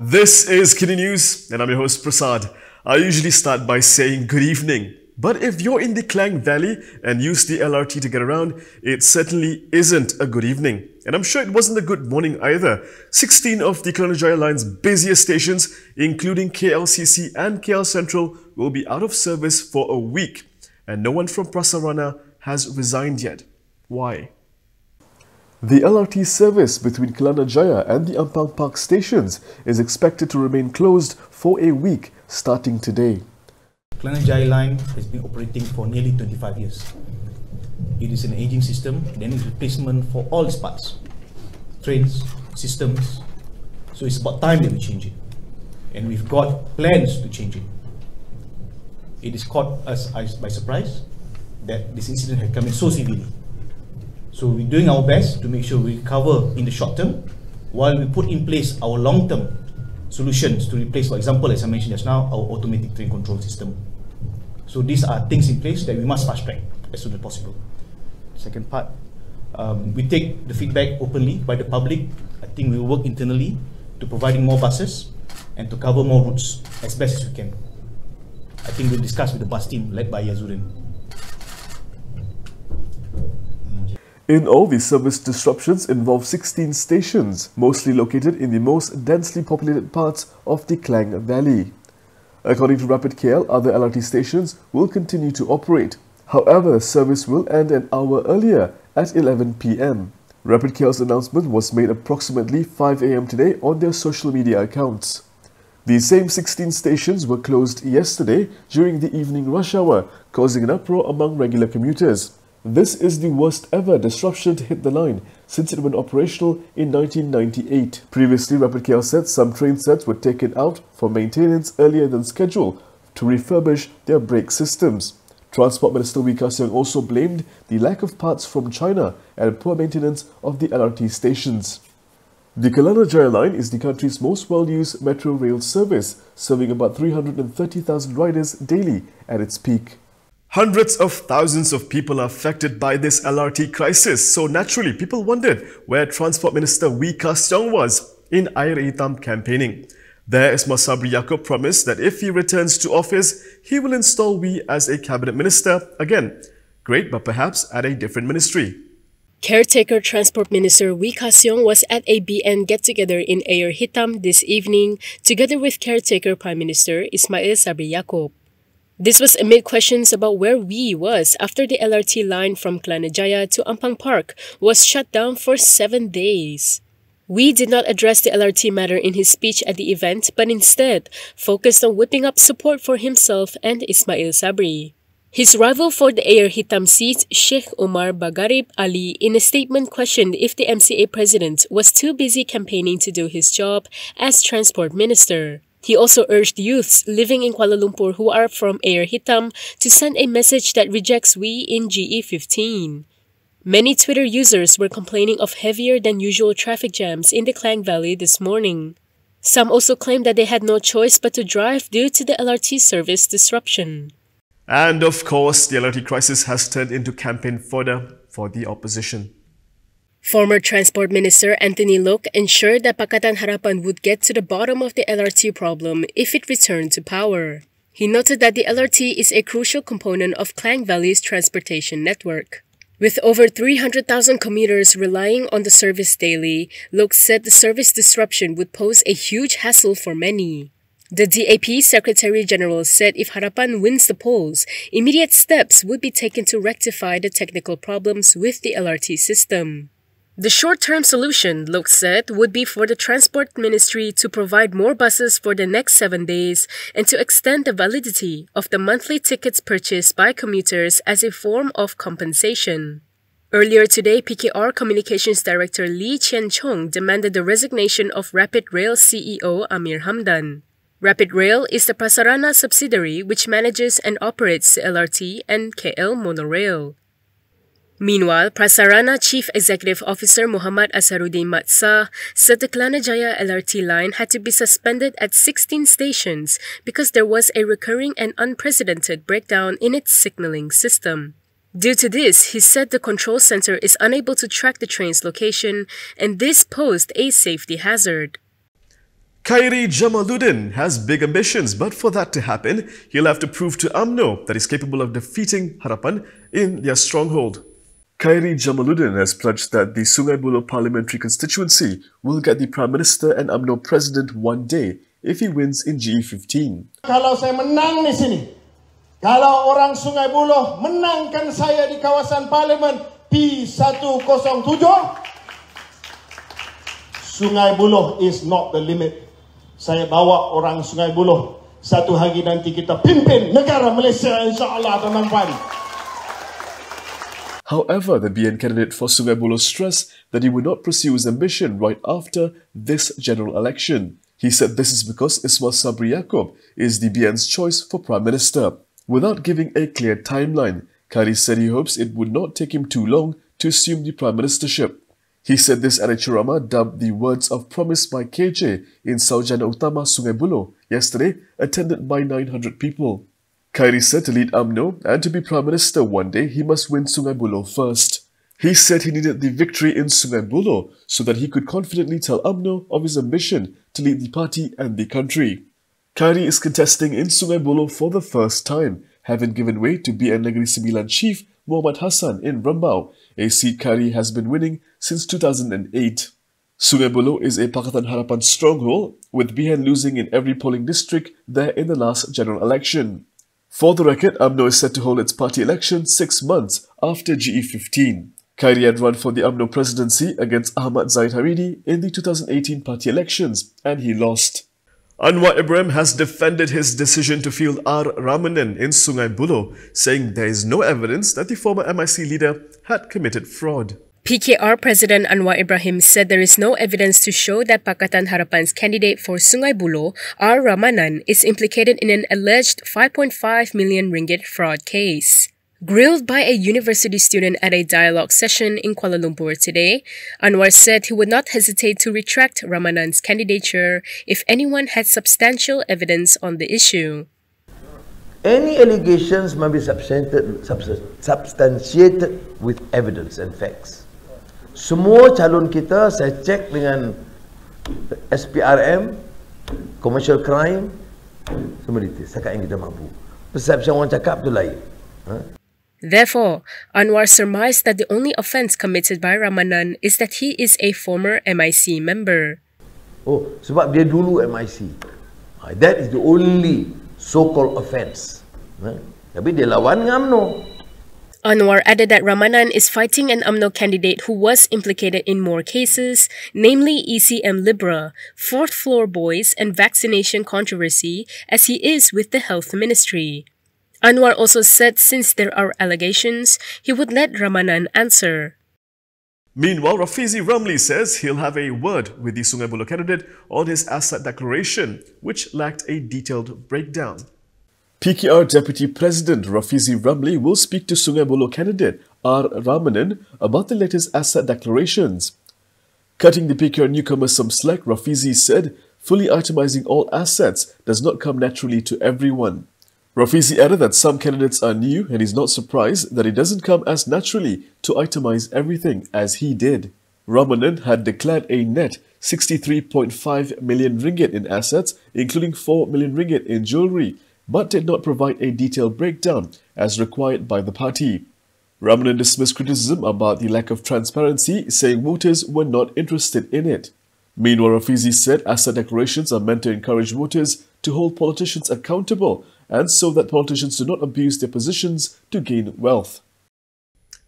This is KiniNews and I'm your host Prasad. I usually start by saying good evening. But if you're in the Klang Valley and use the LRT to get around, it certainly isn't a good evening. And I'm sure it wasn't a good morning either. 16 of the Kelana Jaya line's busiest stations, including KLCC and KL Central, will be out of service for a week. And no one from Prasarana has resigned yet. Why? The LRT service between Kelana Jaya and the Ampang Park stations is expected to remain closed for a week starting today. Kelana Jaya line has been operating for nearly 25 years. It is an aging system, then it's replacement for all its parts. Trains, systems. So it's about time that we change it. And we've got plans to change it. It has caught us by surprise that this incident had come in so severely. So we're doing our best to make sure we recover in the short term while we put in place our long-term solutions to replace, for example, as I mentioned just now, our automatic train control system. So these are things in place that we must fast track as soon as possible. Second part, we take the feedback openly by the public. I think we will work internally to providing more buses and to cover more routes as best as we can. I think we'll discuss with the bus team led by Yazurin. In all, the service disruptions involve 16 stations, mostly located in the most densely populated parts of the Klang Valley. According to Rapid KL, other LRT stations will continue to operate. However, service will end an hour earlier at 11 p.m. Rapid KL's announcement was made approximately 5 a.m. today on their social media accounts. The same 16 stations were closed yesterday during the evening rush hour, causing an uproar among regular commuters. This is the worst ever disruption to hit the line since it went operational in 1998. Previously, Rapid KL said some train sets were taken out for maintenance earlier than scheduled to refurbish their brake systems. Transport Minister Wee Ka Siong also blamed the lack of parts from China and poor maintenance of the LRT stations. The Kelana Jaya line is the country's most well-used metro rail service, serving about 330,000 riders daily at its peak. Hundreds of thousands of people are affected by this LRT crisis, so naturally people wondered where Transport Minister Wee Ka Siong was in Ayer Hitam campaigning. There, Ismail Sabri Yaakob promised that if he returns to office, he will install Wee as a cabinet minister again. Great, but perhaps at a different ministry. Caretaker Transport Minister Wee Ka Siong was at a BN get-together in Ayer Hitam this evening, together with Caretaker Prime Minister Ismail Sabri Yaakob. This was amid questions about where Wee was after the LRT line from Kelana Jaya to Ampang Park was shut down for 7 days. Wee did not address the LRT matter in his speech at the event, but instead focused on whipping up support for himself and Ismail Sabri. His rival for the Ayer Hitam seat, Sheikh Omar Bagharib Ali, in a statement questioned if the MCA president was too busy campaigning to do his job as transport minister. He also urged youths living in Kuala Lumpur who are from Ayer Hitam to send a message that rejects Wee in GE15. Many Twitter users were complaining of heavier than usual traffic jams in the Klang Valley this morning. Some also claimed that they had no choice but to drive due to the LRT service disruption. And of course, the LRT crisis has turned into campaign fodder for the opposition. Former Transport Minister Anthony Loke ensured that Pakatan Harapan would get to the bottom of the LRT problem if it returned to power. He noted that the LRT is a crucial component of Klang Valley's transportation network. With over 300,000 commuters relying on the service daily, Loke said the service disruption would pose a huge hassle for many. The DAP Secretary General said if Harapan wins the polls, immediate steps would be taken to rectify the technical problems with the LRT system. The short-term solution, Loke said, would be for the Transport Ministry to provide more buses for the next 7 days and to extend the validity of the monthly tickets purchased by commuters as a form of compensation. Earlier today, PKR Communications Director Lee Chien Chong demanded the resignation of Rapid Rail CEO Amir Hamdan. Rapid Rail is the Prasarana subsidiary which manages and operates the LRT and KL monorail. Meanwhile, Prasarana Chief Executive Officer Muhammad Asaruddin Matsa said the Kelana Jaya LRT line had to be suspended at 16 stations because there was a recurring and unprecedented breakdown in its signaling system. Due to this, he said the control center is unable to track the train's location and this posed a safety hazard. Khairi Jamaluddin has big ambitions, but for that to happen, he'll have to prove to UMNO that he's capable of defeating Harapan in their stronghold. Khairi Jamaluddin has pledged that the Sungai Buloh parliamentary constituency will get the Prime Minister and UMNO President one day if he wins in GE15. Kalau saya menang di sini, kalau orang Sungai Buloh menangkan saya di kawasan parlimen P107, Sungai Buloh is not the limit. Saya bawa orang Sungai Buloh. Satu hari nanti kita pimpin negara Malaysia, insyaAllah, teman-teman. However, the BN candidate for Sungai Buloh stressed that he would not pursue his ambition right after this general election. He said this is because Ismail Sabri Yaakob is the BN's choice for Prime Minister. Without giving a clear timeline, Khairi said he hopes it would not take him too long to assume the Prime Ministership. He said this at a ceramah dubbed the Words of Promise by KJ in Saujana Utama, Sungai Buloh, yesterday, attended by 900 people. Khairi said to lead UMNO and to be Prime Minister one day, he must win Sungai Buloh first. He said he needed the victory in Sungai Buloh so that he could confidently tell UMNO of his ambition to lead the party and the country. Khairi is contesting in Sungai Buloh for the first time, having given way to BN Negeri Sembilan Chief Muhammad Hassan in Rembau, a seat Khairi has been winning since 2008. Sungai Buloh is a Pakatan Harapan stronghold, with BN losing in every polling district there in the last general election. For the record, UMNO is set to hold its party election 6 months after GE15. Khairi had run for the UMNO presidency against Ahmad Zaid Haridi in the 2018 party elections, and he lost. Anwar Ibrahim has defended his decision to field R. Ramanan in Sungai Buloh, saying there is no evidence that the former MIC leader had committed fraud. PKR President Anwar Ibrahim said there is no evidence to show that Pakatan Harapan's candidate for Sungai Buloh, R. Ramanan, is implicated in an alleged 5.5 million ringgit fraud case. Grilled by a university student at a dialogue session in Kuala Lumpur today, Anwar said he would not hesitate to retract Ramanan's candidature if anyone had substantial evidence on the issue. Any allegations must be substantiated with evidence and facts. Semua calon kita saya cek dengan SPRM, commercial crime, semua detail. Sekat yang kita mampu. Persepsi orang cakap tu lain. Therefore, Anwar surmised that the only offence committed by Ramanan is that he is a former MIC member. Oh, sebab dia dulu MIC. That is the only so-called offence. Tapi dia lawan dengan UMNO. Anwar added that Ramanan is fighting an UMNO candidate who was implicated in more cases, namely ECM Libra, fourth floor boys and vaccination controversy, as he is with the Health Ministry. Anwar also said since there are allegations, he would let Ramanan answer. Meanwhile, Rafizi Ramli says he'll have a word with the Sungai Buloh candidate on his asset declaration, which lacked a detailed breakdown. PKR Deputy President Rafizi Ramli will speak to Sungai Buloh candidate R. Ramanan about the latest asset declarations. Cutting the PKR newcomer some slack, Rafizi said fully itemizing all assets does not come naturally to everyone. Rafizi added that some candidates are new and he's not surprised that it doesn't come as naturally to itemize everything as he did. Ramanan had declared a net 63.5 million ringgit in assets, including 4 million ringgit in jewellery, but did not provide a detailed breakdown as required by the party. Ramanan dismissed criticism about the lack of transparency, saying voters were not interested in it. Meanwhile, Rafizi said asset declarations are meant to encourage voters to hold politicians accountable and so that politicians do not abuse their positions to gain wealth.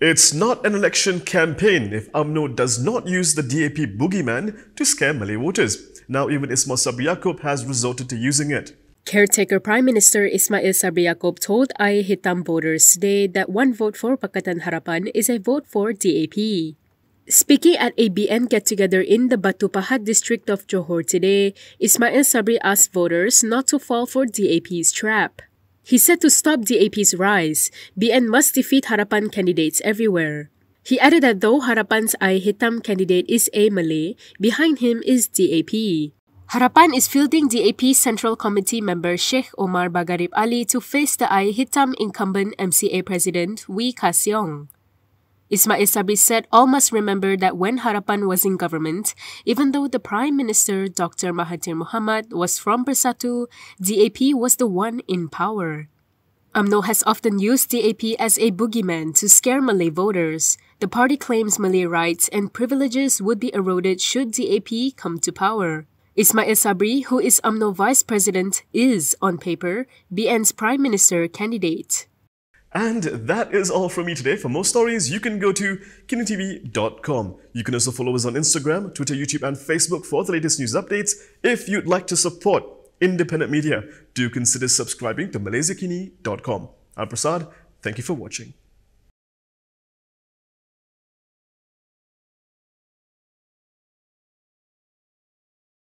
It's not an election campaign if UMNO does not use the DAP boogeyman to scare Malay voters. Now even Ismail Sabri Yaakob has resorted to using it. Caretaker Prime Minister Ismail Sabri Yaakob told Ayer Hitam voters today that one vote for Pakatan Harapan is a vote for DAP. Speaking at a BN get-together in the Batu Pahat district of Johor today, Ismail Sabri asked voters not to fall for DAP's trap. He said to stop DAP's rise, BN must defeat Harapan candidates everywhere. He added that though Harapan's Ayer Hitam candidate is a Malay, behind him is DAP. Harapan is fielding DAP Central Committee member Sheikh Omar Bagharib Ali to face the Ayer Hitam incumbent MCA President Wee Ka Siong. Ismail Sabri said all must remember that when Harapan was in government, even though the Prime Minister Dr. Mahathir Mohamad was from Bersatu, DAP was the one in power. UMNO has often used DAP as a boogeyman to scare Malay voters. The party claims Malay rights and privileges would be eroded should DAP come to power. Ismail Sabri, who is UMNO Vice President, is, on paper, BN's Prime Minister candidate. And that is all from me today. For more stories, you can go to KiniTV.com. You can also follow us on Instagram, Twitter, YouTube, and Facebook for the latest news updates. If you'd like to support independent media, do consider subscribing to MalaysiaKini.com. I'm Prasad. Thank you for watching.